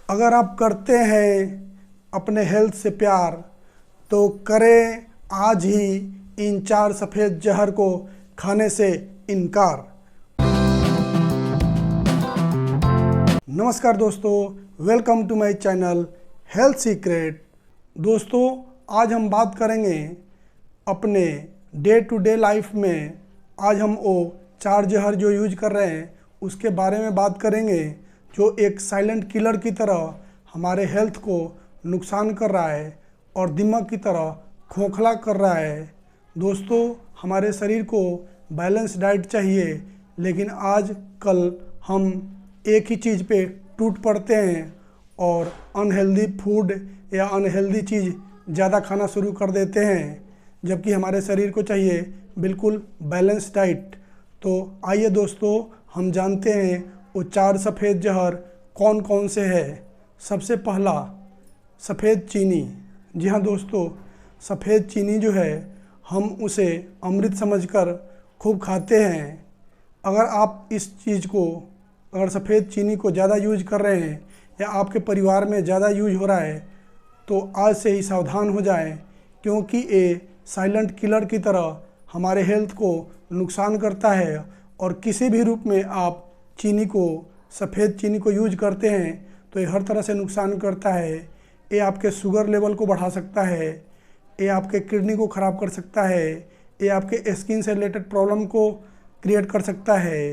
अगर आप करते हैं अपने हेल्थ से प्यार तो करें आज ही इन 4 सफ़ेद जहर को खाने से इनकार। नमस्कार दोस्तों, welcome to my channel health secret. दोस्तों, आज हम बात करेंगे अपने डे टू डे लाइफ में। आज हम वो 4 जहर जो यूज कर रहे हैं उसके बारे में बात करेंगे, जो एक साइलेंट किलर की तरह हमारे हेल्थ को नुकसान कर रहा है और दिमाग की तरह खोखला कर रहा है। दोस्तों, हमारे शरीर को बैलेंस डाइट चाहिए, लेकिन आज कल हम एक ही चीज़ पे टूट पड़ते हैं और अनहेल्दी फूड या अनहेल्दी चीज़ ज़्यादा खाना शुरू कर देते हैं, जबकि हमारे शरीर को चाहिए बिल्कुल बैलेंस डाइट। तो आइए दोस्तों, हम जानते हैं वो 4 सफ़ेद जहर कौन कौन से हैं। सबसे पहला, सफ़ेद चीनी। जी हाँ दोस्तों, सफ़ेद चीनी जो है हम उसे अमृत समझकर खूब खाते हैं। अगर आप इस चीज़ को, अगर सफ़ेद चीनी को ज़्यादा यूज कर रहे हैं या आपके परिवार में ज़्यादा यूज हो रहा है तो आज से ही सावधान हो जाएं, क्योंकि ये साइलेंट किलर की तरह हमारे हेल्थ को नुकसान करता है। और किसी भी रूप में आप चीनी को, सफ़ेद चीनी को यूज करते हैं तो ये हर तरह से नुकसान करता है। ये आपके शुगर लेवल को बढ़ा सकता है, ये आपके किडनी को ख़राब कर सकता है, ये आपके स्किन से रिलेटेड प्रॉब्लम को क्रिएट कर सकता है,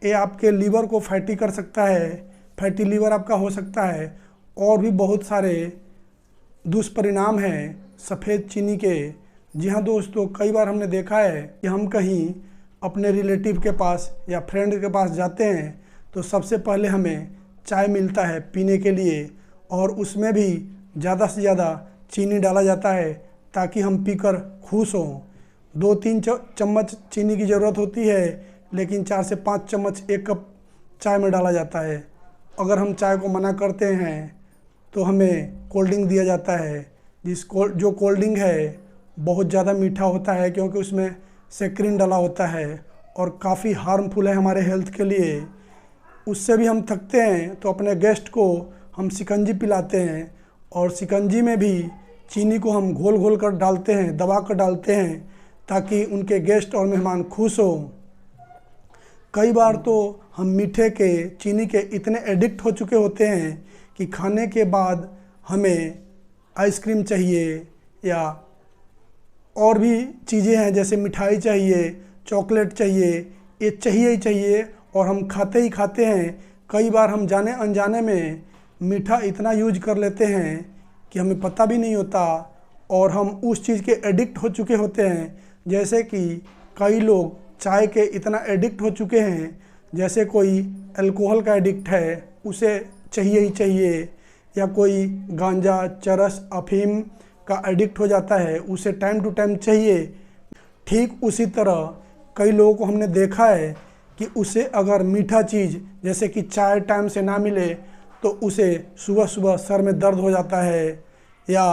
ये आपके लीवर को फैटी कर सकता है, फैटी लीवर आपका हो सकता है। और भी बहुत सारे दुष्परिणाम हैं सफ़ेद चीनी के। जी हाँ दोस्तों, कई बार हमने देखा है कि हम कहीं अपने रिलेटिव के पास या फ्रेंड के पास जाते हैं तो सबसे पहले हमें चाय मिलता है पीने के लिए, और उसमें भी ज़्यादा से ज़्यादा चीनी डाला जाता है ताकि हम पीकर खुश हों। 2-3 चम्मच चीनी की ज़रूरत होती है, लेकिन 4 से 5 चम्मच एक कप चाय में डाला जाता है। अगर हम चाय को मना करते हैं तो हमें कोल्ड ड्रिंक दिया जाता है, जो कोल्ड ड्रिंक है बहुत ज़्यादा मीठा होता है, क्योंकि उसमें सेक्रिन डाला होता है और काफ़ी हार्मफुल है हमारे हेल्थ के लिए। उससे भी हम थकते हैं तो अपने गेस्ट को हम शिकंजी पिलाते हैं, और शिकंजी में भी चीनी को हम घोल घोल कर डालते हैं, दबा कर डालते हैं, ताकि उनके गेस्ट और मेहमान खुश हों। कई बार तो हम मीठे के, चीनी के इतने एडिक्ट हो चुके होते हैं कि खाने के बाद हमें आइसक्रीम चाहिए या और भी चीज़ें हैं जैसे मिठाई चाहिए, चॉकलेट चाहिए, ये चाहिए ही चाहिए, और हम खाते ही खाते हैं। कई बार हम जाने अनजाने में मीठा इतना यूज कर लेते हैं कि हमें पता भी नहीं होता, और हम उस चीज़ के एडिक्ट हो चुके होते हैं। जैसे कि कई लोग चाय के इतना एडिक्ट हो चुके हैं, जैसे कोई अल्कोहल का एडिक्ट है, उसे चाहिए ही चाहिए, या कोई गांजा, चरस, अफीम का एडिक्ट हो जाता है, उसे टाइम टू टाइम चाहिए। ठीक उसी तरह कई लोगों को हमने देखा है कि उसे अगर मीठा चीज़ जैसे कि चाय टाइम से ना मिले तो उसे सुबह सुबह सर में दर्द हो जाता है या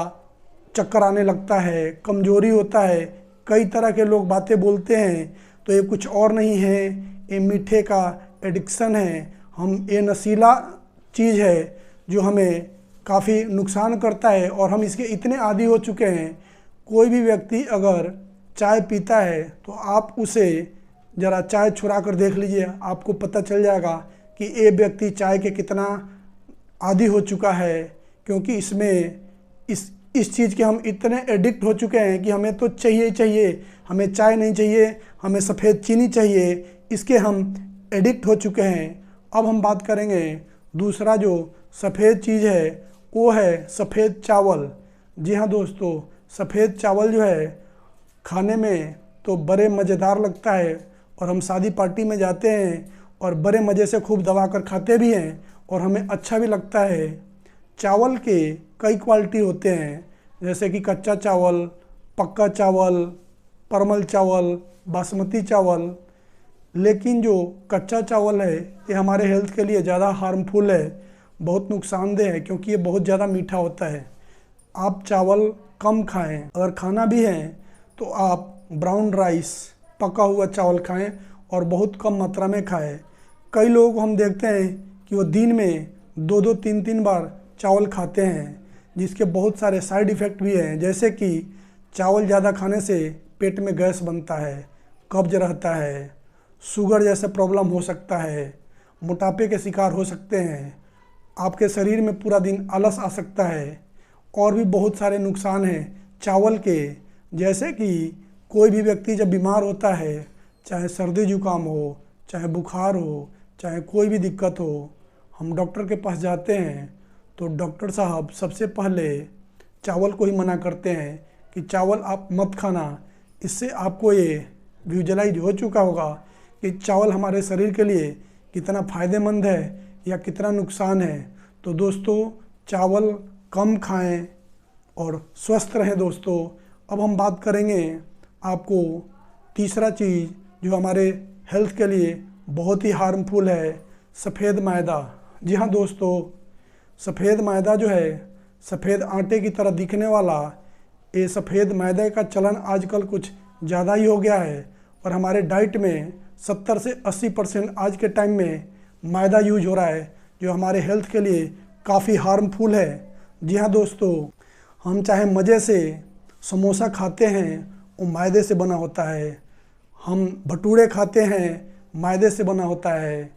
चक्कर आने लगता है, कमज़ोरी होता है। कई तरह के लोग बातें बोलते हैं, तो ये कुछ और नहीं है, ये मीठे का एडिक्शन है। ये नशीला चीज़ है जो हमें काफ़ी नुकसान करता है और हम इसके इतने आदी हो चुके हैं। कोई भी व्यक्ति अगर चाय पीता है तो आप उसे ज़रा चाय छुड़ा कर देख लीजिए, आपको पता चल जाएगा कि ये व्यक्ति चाय के कितना आदी हो चुका है, क्योंकि इसमें इस चीज़ के हम इतने एडिक्ट हो चुके हैं कि हमें तो चाहिए ही चाहिए, हमें चाय नहीं चाहिए, हमें सफ़ेद चीनी चाहिए, इसके हम एडिक्ट हो चुके हैं। अब हम बात करेंगे दूसरा जो सफ़ेद चीज़ है, वो है सफ़ेद चावल। जी हाँ दोस्तों, सफ़ेद चावल जो है खाने में तो बड़े मज़ेदार लगता है, और हम शादी पार्टी में जाते हैं और बड़े मज़े से खूब दबा कर खाते भी हैं और हमें अच्छा भी लगता है। चावल के कई क्वालिटी होते हैं, जैसे कि कच्चा चावल, पक्का चावल, परमल चावल, बासमती चावल। लेकिन जो कच्चा चावल है ये हमारे हेल्थ के लिए ज़्यादा हार्मफुल है, बहुत नुकसानदेह है, क्योंकि ये बहुत ज़्यादा मीठा होता है। आप चावल कम खाएं, अगर खाना भी है तो आप ब्राउन राइस, पका हुआ चावल खाएं और बहुत कम मात्रा में खाएं। कई लोगों को हम देखते हैं कि वो दिन में दो दो तीन तीन बार चावल खाते हैं, जिसके बहुत सारे साइड इफ़ेक्ट भी हैं, जैसे कि चावल ज़्यादा खाने से पेट में गैस बनता है, कब्ज रहता है, शुगर जैसे प्रॉब्लम हो सकता है, मोटापे के शिकार हो सकते हैं, आपके शरीर में पूरा दिन आलस आ सकता है, और भी बहुत सारे नुकसान हैं चावल के। जैसे कि कोई भी व्यक्ति जब बीमार होता है, चाहे सर्दी जुकाम हो, चाहे बुखार हो, चाहे कोई भी दिक्कत हो, हम डॉक्टर के पास जाते हैं तो डॉक्टर साहब सबसे पहले चावल को ही मना करते हैं कि चावल आप मत खाना। इससे आपको ये विजुअलाइज हो चुका होगा कि चावल हमारे शरीर के लिए कितना फ़ायदेमंद है या कितना नुकसान है। तो दोस्तों, चावल कम खाएं और स्वस्थ रहें। दोस्तों, अब हम बात करेंगे आपको तीसरा चीज़ जो हमारे हेल्थ के लिए बहुत ही हार्मफुल है, सफ़ेद मैदा। जी हाँ दोस्तों, सफ़ेद मैदा जो है, सफ़ेद आटे की तरह दिखने वाला ये सफ़ेद मैदे का चलन आजकल कुछ ज़्यादा ही हो गया है, और हमारे डाइट में 70 से 80% आज के टाइम में मैदा यूज हो रहा है, जो हमारे हेल्थ के लिए काफ़ी हार्मफुल है। जी हाँ दोस्तों, हम चाहे मज़े से समोसा खाते हैं, वो मैदे से बना होता है। हम भटूरे खाते हैं, मैदे से बना होता है।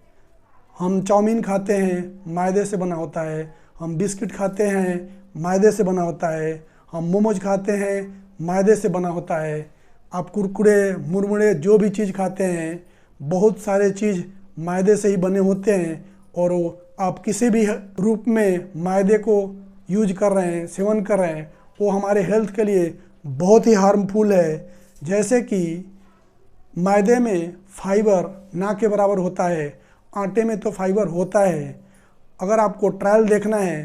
हम चाउमीन खाते हैं, मैदे से बना होता है। हम बिस्किट खाते हैं, मैदे से बना होता है। हम मोमोज खाते हैं, मैदे से बना होता है। आप कुरकुरे, मुरमुरे जो भी चीज़ खाते हैं, बहुत सारे चीज़ मैदे से ही बने होते हैं, और वो आप किसी भी रूप में मैदे को यूज कर रहे हैं, सेवन कर रहे हैं, वो हमारे हेल्थ के लिए बहुत ही हार्मफुल है। जैसे कि मैदे में फाइबर ना के बराबर होता है, आटे में तो फाइबर होता है। अगर आपको ट्रायल देखना है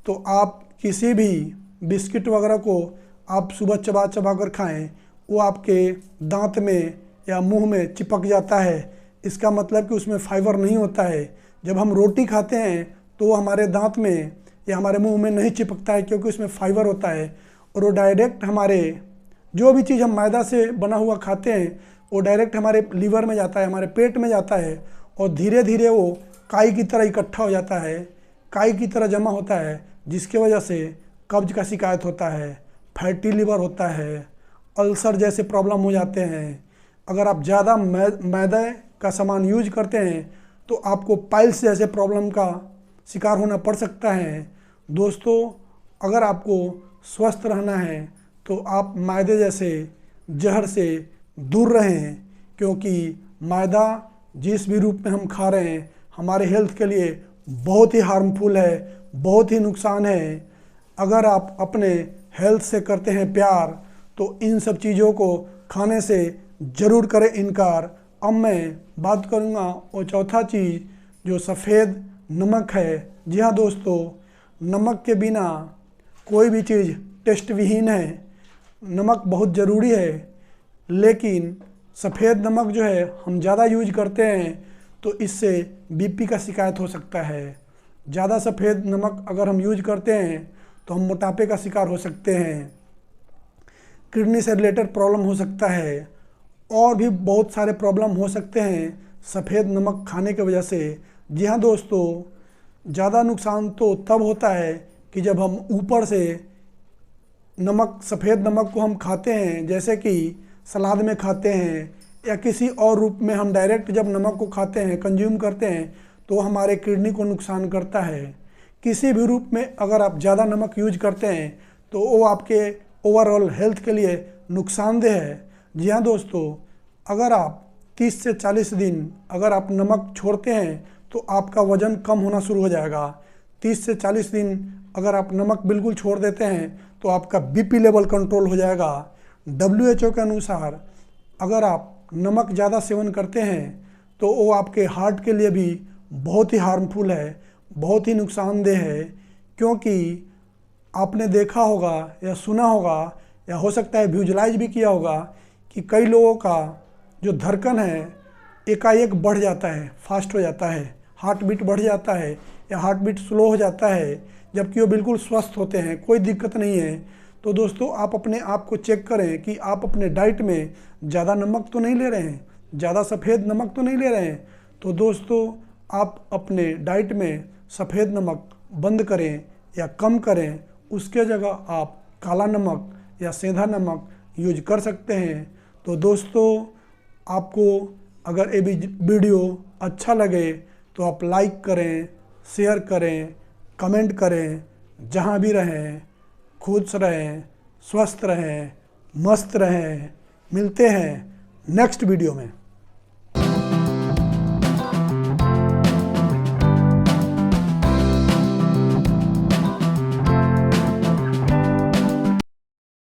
तो आप किसी भी बिस्किट वगैरह को आप सुबह चबा चबा कर खाएं, वो आपके दांत में या मुंह में चिपक जाता है। इसका मतलब कि उसमें फाइबर नहीं होता है। जब हम रोटी खाते हैं तो वो हमारे दांत में या हमारे मुंह में नहीं चिपकता है, क्योंकि उसमें फाइबर होता है, और वो डायरेक्ट हमारे जो भी चीज़ हम मैदा से बना हुआ खाते हैं वो डायरेक्ट हमारे लीवर में जाता है, हमारे पेट में जाता है, और धीरे धीरे वो काई की तरह इकट्ठा हो जाता है, काई की तरह जमा होता है, जिसके वजह से कब्ज का शिकायत होता है, फैटी लिवर होता है, अल्सर जैसे प्रॉब्लम हो जाते हैं। अगर आप ज़्यादा मैदे का सामान यूज करते हैं तो आपको पाइल्स जैसे प्रॉब्लम का शिकार होना पड़ सकता है। दोस्तों, अगर आपको स्वस्थ रहना है तो आप मैदे जैसे जहर से दूर रहें, क्योंकि मैदा जिस भी रूप में हम खा रहे हैं हमारे हेल्थ के लिए बहुत ही हार्मफुल है, बहुत ही नुकसान है। अगर आप अपने हेल्थ से करते हैं प्यार तो इन सब चीज़ों को खाने से ज़रूर करें इनकार। अब मैं बात करूँगा और चौथा चीज़ जो सफ़ेद नमक है। जी हाँ दोस्तों, नमक के बिना कोई भी चीज़ टेस्ट विहीन है। नमक बहुत ज़रूरी है, लेकिन सफ़ेद नमक जो है हम ज़्यादा यूज करते हैं तो इससे बीपी का शिकायत हो सकता है। ज़्यादा सफ़ेद नमक अगर हम यूज करते हैं तो हम मोटापे का शिकार हो सकते हैं, किडनी से रिलेटेड प्रॉब्लम हो सकता है, और भी बहुत सारे प्रॉब्लम हो सकते हैं सफ़ेद नमक खाने की वजह से। जी हाँ दोस्तों, ज़्यादा नुकसान तो तब होता है कि जब हम ऊपर से नमक, सफ़ेद नमक को हम खाते हैं, जैसे कि सलाद में खाते हैं या किसी और रूप में हम डायरेक्ट जब नमक को खाते हैं, कंज्यूम करते हैं, तो हमारे किडनी को नुकसान करता है। किसी भी रूप में अगर आप ज़्यादा नमक यूज करते हैं तो वो आपके ओवरऑल हेल्थ के लिए नुकसानदेह है। जी हाँ दोस्तों, अगर आप 30 से 40 दिन अगर आप नमक छोड़ते हैं तो आपका वज़न कम होना शुरू हो जाएगा। 30 से 40 दिन अगर आप नमक बिल्कुल छोड़ देते हैं तो आपका बीपी लेवल कंट्रोल हो जाएगा। WHO के अनुसार अगर आप नमक ज़्यादा सेवन करते हैं तो वो आपके हार्ट के लिए भी बहुत ही हार्मफुल है, बहुत ही नुकसानदेह है, क्योंकि आपने देखा होगा या सुना होगा या हो सकता है विजुअलाइज भी किया होगा कि कई लोगों का जो धड़कन है एकाएक बढ़ जाता है, फास्ट हो जाता है, हार्ट बीट बढ़ जाता है या हार्ट बीट स्लो हो जाता है, जबकि वो बिल्कुल स्वस्थ होते हैं, कोई दिक्कत नहीं है। तो दोस्तों, आप अपने आप को चेक करें कि आप अपने डाइट में ज़्यादा नमक तो नहीं ले रहे हैं, ज़्यादा सफ़ेद नमक तो नहीं ले रहे हैं। तो दोस्तों, आप अपने डाइट में सफ़ेद नमक बंद करें या कम करें, उसके जगह आप काला नमक या सेंधा नमक यूज कर सकते हैं। तो दोस्तों, आपको अगर ये वीडियो अच्छा लगे तो आप लाइक करें, शेयर करें, कमेंट करें। जहाँ भी रहें खुश रहें, स्वस्थ रहें, मस्त रहें। मिलते हैं नेक्स्ट वीडियो में।